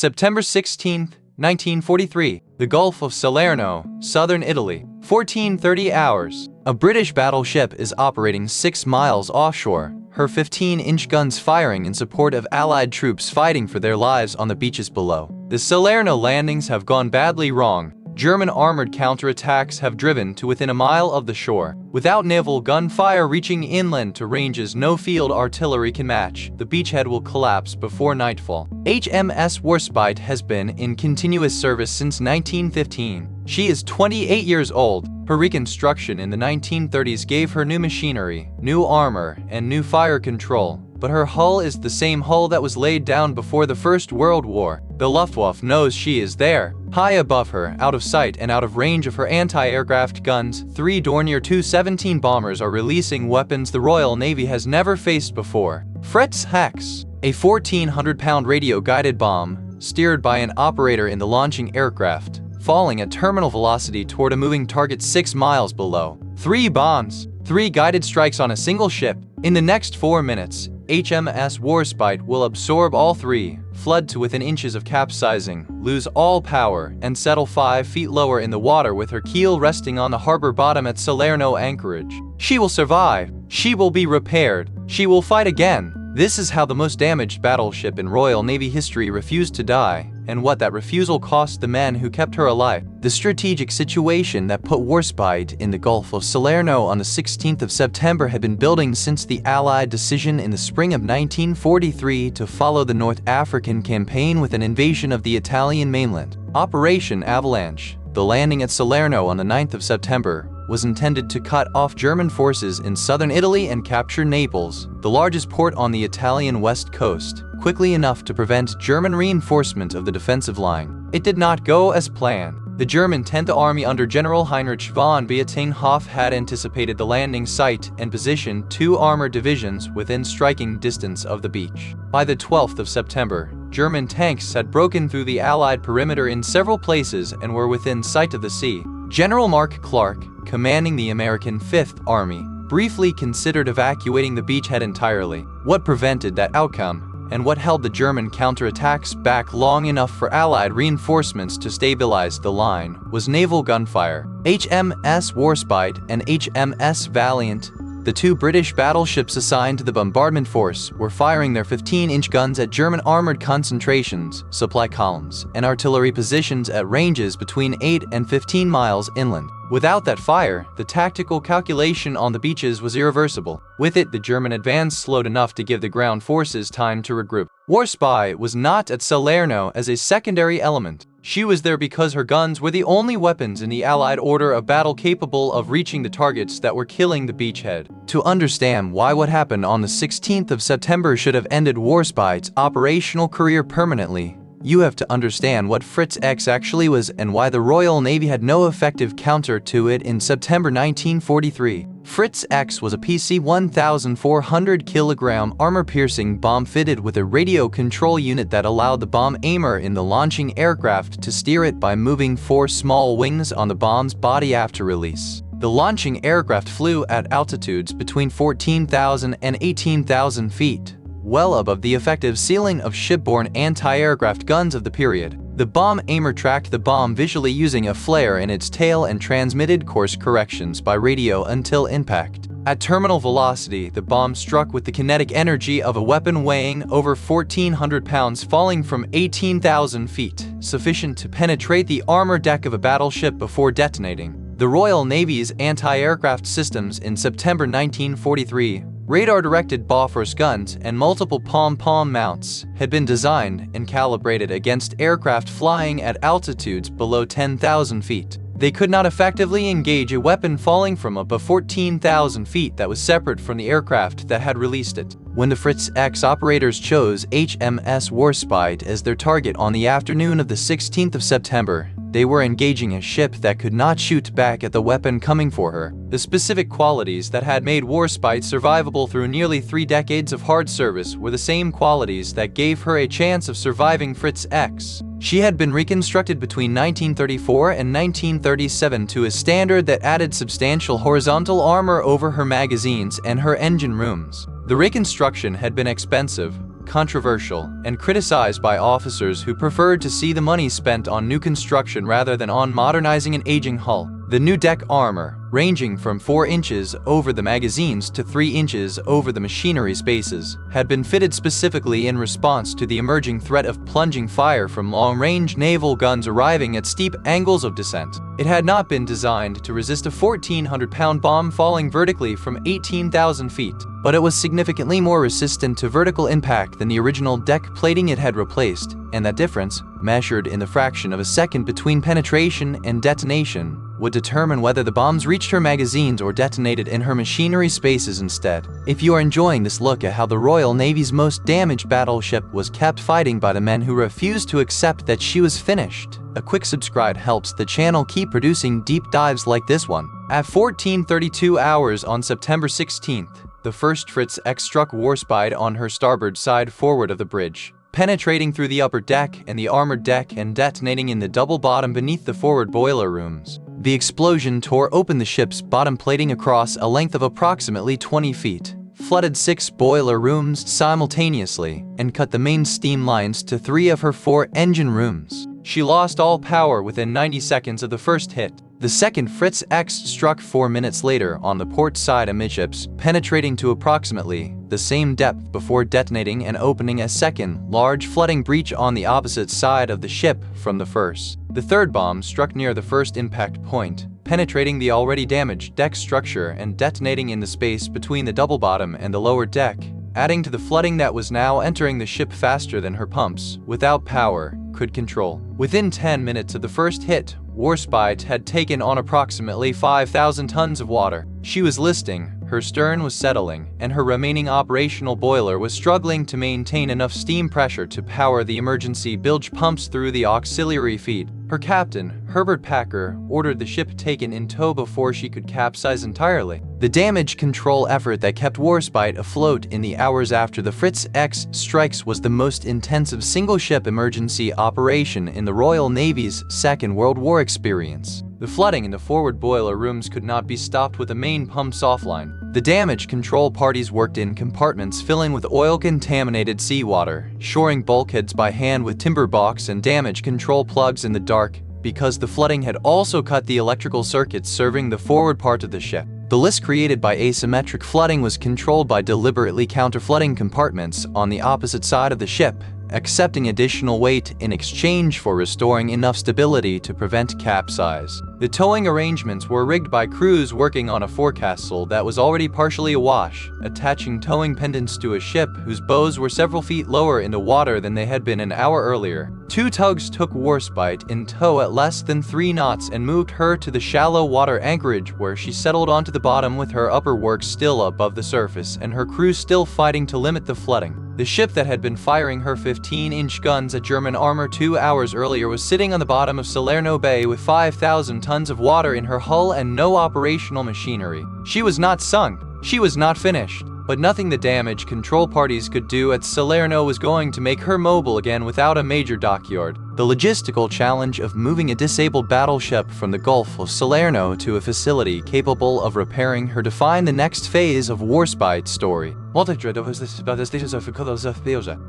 September 16, 1943, the Gulf of Salerno, southern Italy, 14:30 hours. A British battleship is operating 6 miles offshore, her 15-inch guns firing in support of Allied troops fighting for their lives on the beaches below. The Salerno landings have gone badly wrong. German armored counterattacks have driven to within a mile of the shore. Without naval gunfire reaching inland to ranges no field artillery can match, the beachhead will collapse before nightfall. HMS Warship has been in continuous service since 1915. She is 28 years old. Her reconstruction in the 1930s gave her new machinery, new armor, and new fire control. But her hull is the same hull that was laid down before the First World War. The Luftwaffe knows she is there. High above her, out of sight and out of range of her anti-aircraft guns, 3 Dornier Tu-17 bombers are releasing weapons the Royal Navy has never faced before. Fritz Hex, a 1,400-pound radio-guided bomb, steered by an operator in the launching aircraft, falling at terminal velocity toward a moving target 6 miles below. 3 bombs, 3 guided strikes on a single ship. In the next 4 minutes, HMS Warship will absorb all 3, flood to within inches of capsizing, lose all power, and settle 5 feet lower in the water with her keel resting on the harbor bottom at Salerno anchorage. She will survive. She will be repaired. She will fight again. This is how the most damaged battleship in Royal Navy history refused to die, and what that refusal cost the men who kept her alive. The strategic situation that put Warship in the Gulf of Salerno on the 16th of September had been building since the Allied decision in the spring of 1943 to follow the North African campaign with an invasion of the Italian mainland. Operation Avalanche, the landing at Salerno on the 9th of September, was intended to cut off German forces in southern Italy and capture Naples, the largest port on the Italian west coast, quickly enough to prevent German reinforcement of the defensive line. It did not go as planned. The German 10th Army under General Heinrich von Buitenhoff had anticipated the landing site and positioned 2 armored divisions within striking distance of the beach. By the 12th of September, German tanks had broken through the Allied perimeter in several places and were within sight of the sea. General Mark Clark, commanding the American 5th Army, briefly considered evacuating the beachhead entirely. What prevented that outcome, and what held the German counterattacks back long enough for Allied reinforcements to stabilize the line, was naval gunfire. HMS Warship and HMS Valiant, the 2 British battleships assigned to the bombardment force, were firing their 15-inch guns at German armored concentrations, supply columns, and artillery positions at ranges between 8 and 15 miles inland. Without that fire, the tactical calculation on the beaches was irreversible. With it, the German advance slowed enough to give the ground forces time to regroup. Warship was not at Salerno as a secondary element. She was there because her guns were the only weapons in the Allied order of battle capable of reaching the targets that were killing the beachhead. To understand why what happened on the 16th of September should have ended Warship's operational career permanently, you have to understand what Fritz X actually was and why the Royal Navy had no effective counter to it in September 1943. Fritz X was a PC 1,400 kilogram armor-piercing bomb fitted with a radio control unit that allowed the bomb aimer in the launching aircraft to steer it by moving 4 small wings on the bomb's body after release. The launching aircraft flew at altitudes between 14,000 and 18,000 feet, well above the effective ceiling of shipborne anti-aircraft guns of the period. The bomb aimer tracked the bomb visually using a flare in its tail and transmitted course corrections by radio until impact. At terminal velocity, the bomb struck with the kinetic energy of a weapon weighing over 1,400 pounds falling from 18,000 feet, sufficient to penetrate the armor deck of a battleship before detonating. The Royal Navy's anti-aircraft systems in September 1943, radar-directed Bofors guns and multiple pom-pom mounts, had been designed and calibrated against aircraft flying at altitudes below 10,000 feet. They could not effectively engage a weapon falling from above 14,000 feet that was separate from the aircraft that had released it. When the Fritz X operators chose HMS Warship as their target on the afternoon of the 16th of September, they were engaging a ship that could not shoot back at the weapon coming for her. The specific qualities that had made Warship survivable through nearly 3 decades of hard service were the same qualities that gave her a chance of surviving Fritz X. She had been reconstructed between 1934 and 1937 to a standard that added substantial horizontal armor over her magazines and her engine rooms. The reconstruction had been expensive, controversial, and criticized by officers who preferred to see the money spent on new construction rather than on modernizing an aging hull. The new deck armor, ranging from 4 inches over the magazines to 3 inches over the machinery spaces, had been fitted specifically in response to the emerging threat of plunging fire from long-range naval guns arriving at steep angles of descent. It had not been designed to resist a 1,400-pound bomb falling vertically from 18,000 feet, but it was significantly more resistant to vertical impact than the original deck plating it had replaced, and that difference, measured in the fraction of a second between penetration and detonation, would determine whether the bombs reached her magazines or detonated in her machinery spaces instead. If you are enjoying this look at how the Royal Navy's most damaged battleship was kept fighting by the men who refused to accept that she was finished, a quick subscribe helps the channel keep producing deep dives like this one. At 14:32 hours on September 16th, the first Fritz X struck Warship on her starboard side forward of the bridge, penetrating through the upper deck and the armored deck and detonating in the double bottom beneath the forward boiler rooms. The explosion tore open the ship's bottom plating across a length of approximately 20 feet, flooded 6 boiler rooms simultaneously, and cut the main steam lines to 3 of her 4 engine rooms. She lost all power within 90 seconds of the first hit. The second Fritz X struck 4 minutes later on the port side amidships, penetrating to approximately the same depth before detonating and opening a second, large flooding breach on the opposite side of the ship from the first. The third bomb struck near the first impact point, penetrating the already damaged deck structure and detonating in the space between the double bottom and the lower deck, adding to the flooding that was now entering the ship faster than her pumps, without power, could control. Within 10 minutes of the first hit, Warship had taken on approximately 5,000 tons of water. She was listing, her stern was settling, and her remaining operational boiler was struggling to maintain enough steam pressure to power the emergency bilge pumps through the auxiliary feed. Her captain, Herbert Packer, ordered the ship taken in tow before she could capsize entirely. The damage control effort that kept Warship afloat in the hours after the Fritz X strikes was the most intensive single-ship emergency operation in the Royal Navy's Second World War experience. The flooding in the forward boiler rooms could not be stopped with the main pumps offline. The damage control parties worked in compartments filling with oil-contaminated seawater, shoring bulkheads by hand with timber box and damage control plugs in the dark, because the flooding had also cut the electrical circuits serving the forward part of the ship. The list created by asymmetric flooding was controlled by deliberately counter-flooding compartments on the opposite side of the ship, accepting additional weight in exchange for restoring enough stability to prevent capsize. The towing arrangements were rigged by crews working on a forecastle that was already partially awash, attaching towing pendants to a ship whose bows were several feet lower into water than they had been an hour earlier. 2 tugs took Warship in tow at less than 3 knots and moved her to the shallow water anchorage, where she settled onto the bottom with her upper works still above the surface and her crew still fighting to limit the flooding. The ship that had been firing her 15-inch guns at German armor 2 hours earlier was sitting on the bottom of Salerno Bay with 5,000 tons of water in her hull and no operational machinery. She was not sunk. She was not finished. But nothing the damage control parties could do at Salerno was going to make her mobile again without a major dockyard. The logistical challenge of moving a disabled battleship from the Gulf of Salerno to a facility capable of repairing her defined the next phase of Warship's story.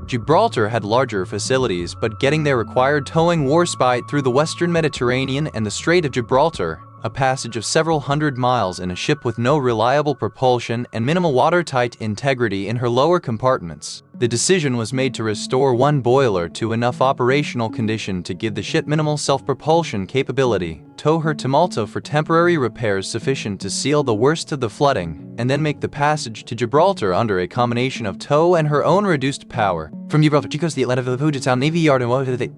Gibraltar had larger facilities, but getting there required towing Warship through the western Mediterranean and the Strait of Gibraltar, a passage of several hundred miles in a ship with no reliable propulsion and minimal watertight integrity in her lower compartments. The decision was made to restore 1 boiler to enough operational condition to give the ship minimal self-propulsion capability, tow her to Malta for temporary repairs sufficient to seal the worst of the flooding, and then make the passage to Gibraltar under a combination of tow and her own reduced power. From Gibraltar, she goes to the Atlanta Puget Sound Navy Yard and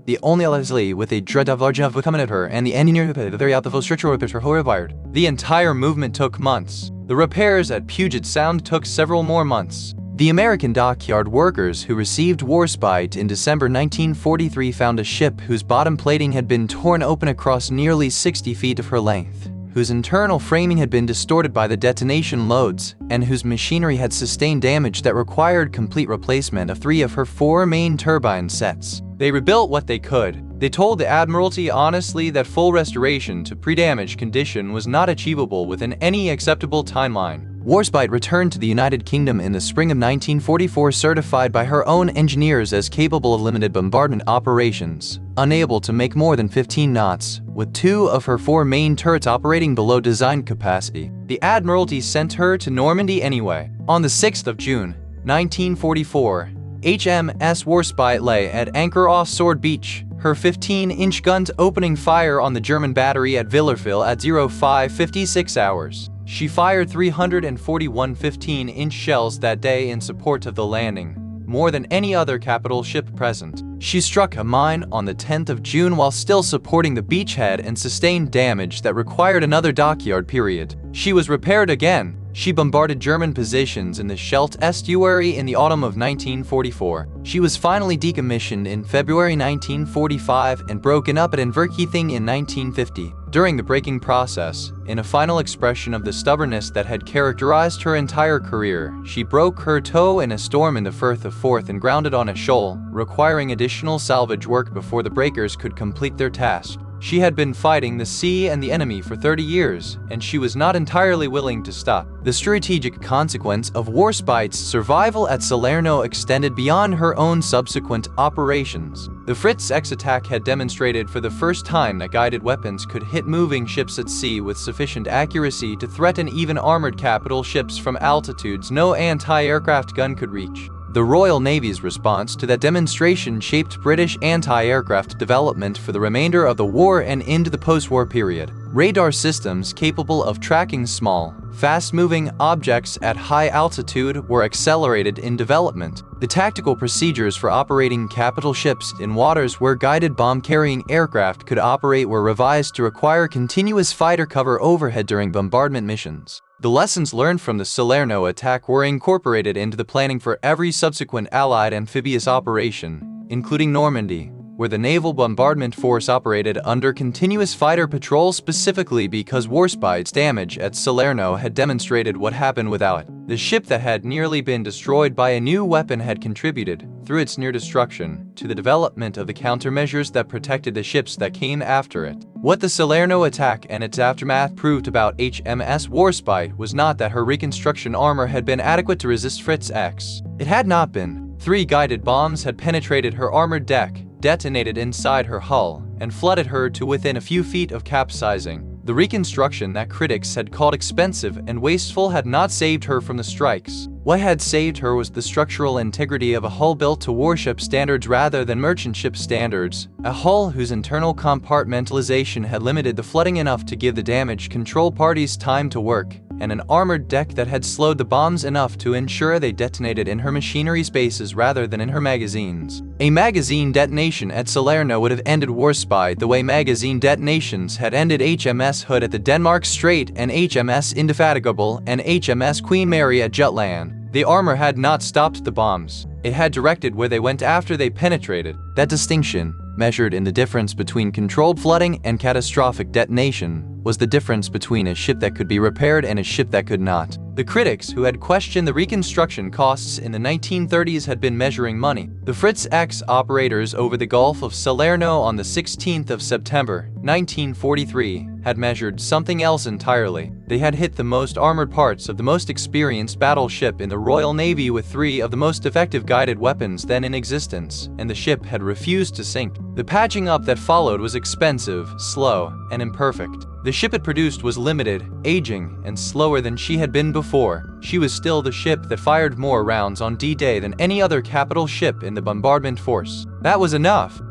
the only LSLE with a dread of large enough to come at her, and the engineer the very out the full structural repairs were required. The entire movement took months. The repairs at Puget Sound took several more months. The American dockyard workers who received Warship in December 1943 found a ship whose bottom plating had been torn open across nearly 60 feet of her length, whose internal framing had been distorted by the detonation loads, and whose machinery had sustained damage that required complete replacement of 3 of her 4 main turbine sets. They rebuilt what they could. They told the Admiralty honestly that full restoration to pre-damage condition was not achievable within any acceptable timeline. Warship returned to the United Kingdom in the spring of 1944, certified by her own engineers as capable of limited bombardment operations, unable to make more than 15 knots, with 2 of her 4 main turrets operating below design capacity. The Admiralty sent her to Normandy anyway. On the 6th of June, 1944, HMS Warship lay at anchor off Sword Beach, her 15-inch guns opening fire on the German battery at Villers at 05:56 hours. She fired 341 15-inch shells that day in support of the landing, more than any other capital ship present. She struck a mine on the 10th of June while still supporting the beachhead and sustained damage that required another dockyard period. She was repaired again. She bombarded German positions in the Scheldt estuary in the autumn of 1944. She was finally decommissioned in February 1945 and broken up at Inverkeithing in 1950. During the breaking process, in a final expression of the stubbornness that had characterized her entire career, she broke her toe in a storm in the Firth of Forth and grounded on a shoal, requiring additional salvage work before the breakers could complete their task. She had been fighting the sea and the enemy for 30 years, and she was not entirely willing to stop. The strategic consequence of Warship's survival at Salerno extended beyond her own subsequent operations. The Fritz X attack had demonstrated for the first time that guided weapons could hit moving ships at sea with sufficient accuracy to threaten even armored capital ships from altitudes no anti-aircraft gun could reach. The Royal Navy's response to that demonstration shaped British anti-aircraft development for the remainder of the war and into the post-war period. Radar systems capable of tracking small, fast-moving objects at high altitude were accelerated in development. The tactical procedures for operating capital ships in waters where guided bomb-carrying aircraft could operate were revised to require continuous fighter cover overhead during bombardment missions. The lessons learned from the Salerno attack were incorporated into the planning for every subsequent Allied amphibious operation, including Normandy, where the naval bombardment force operated under continuous fighter patrol specifically because Warship's damage at Salerno had demonstrated what happened without it. The ship that had nearly been destroyed by a new weapon had contributed, through its near destruction, to the development of the countermeasures that protected the ships that came after it. What the Salerno attack and its aftermath proved about HMS Warship was not that her reconstruction armor had been adequate to resist Fritz X. It had not been. 3 guided bombs had penetrated her armored deck, detonated inside her hull, and flooded her to within a few feet of capsizing. The reconstruction that critics had called expensive and wasteful had not saved her from the strikes. What had saved her was the structural integrity of a hull built to warship standards rather than merchant ship standards, a hull whose internal compartmentalization had limited the flooding enough to give the damage control parties time to work, and an armored deck that had slowed the bombs enough to ensure they detonated in her machinery spaces rather than in her magazines. A magazine detonation at Salerno would have ended Warship the way magazine detonations had ended HMS Hood at the Denmark Strait and HMS Indefatigable and HMS Queen Mary at Jutland. The armor had not stopped the bombs. It had directed where they went after they penetrated. That distinction, measured in the difference between controlled flooding and catastrophic detonation, was the difference between a ship that could be repaired and a ship that could not. The critics who had questioned the reconstruction costs in the 1930s had been measuring money. The Fritz X operators over the Gulf of Salerno on the 16th of September, 1943, had measured something else entirely. They had hit the most armored parts of the most experienced battleship in the Royal Navy with 3 of the most effective guided weapons then in existence, and the ship had refused to sink. The patching up that followed was expensive, slow, and imperfect. The ship it produced was limited, aging, and slower than she had been before. She was still the ship that fired more rounds on D-Day than any other capital ship in the bombardment force. That was enough.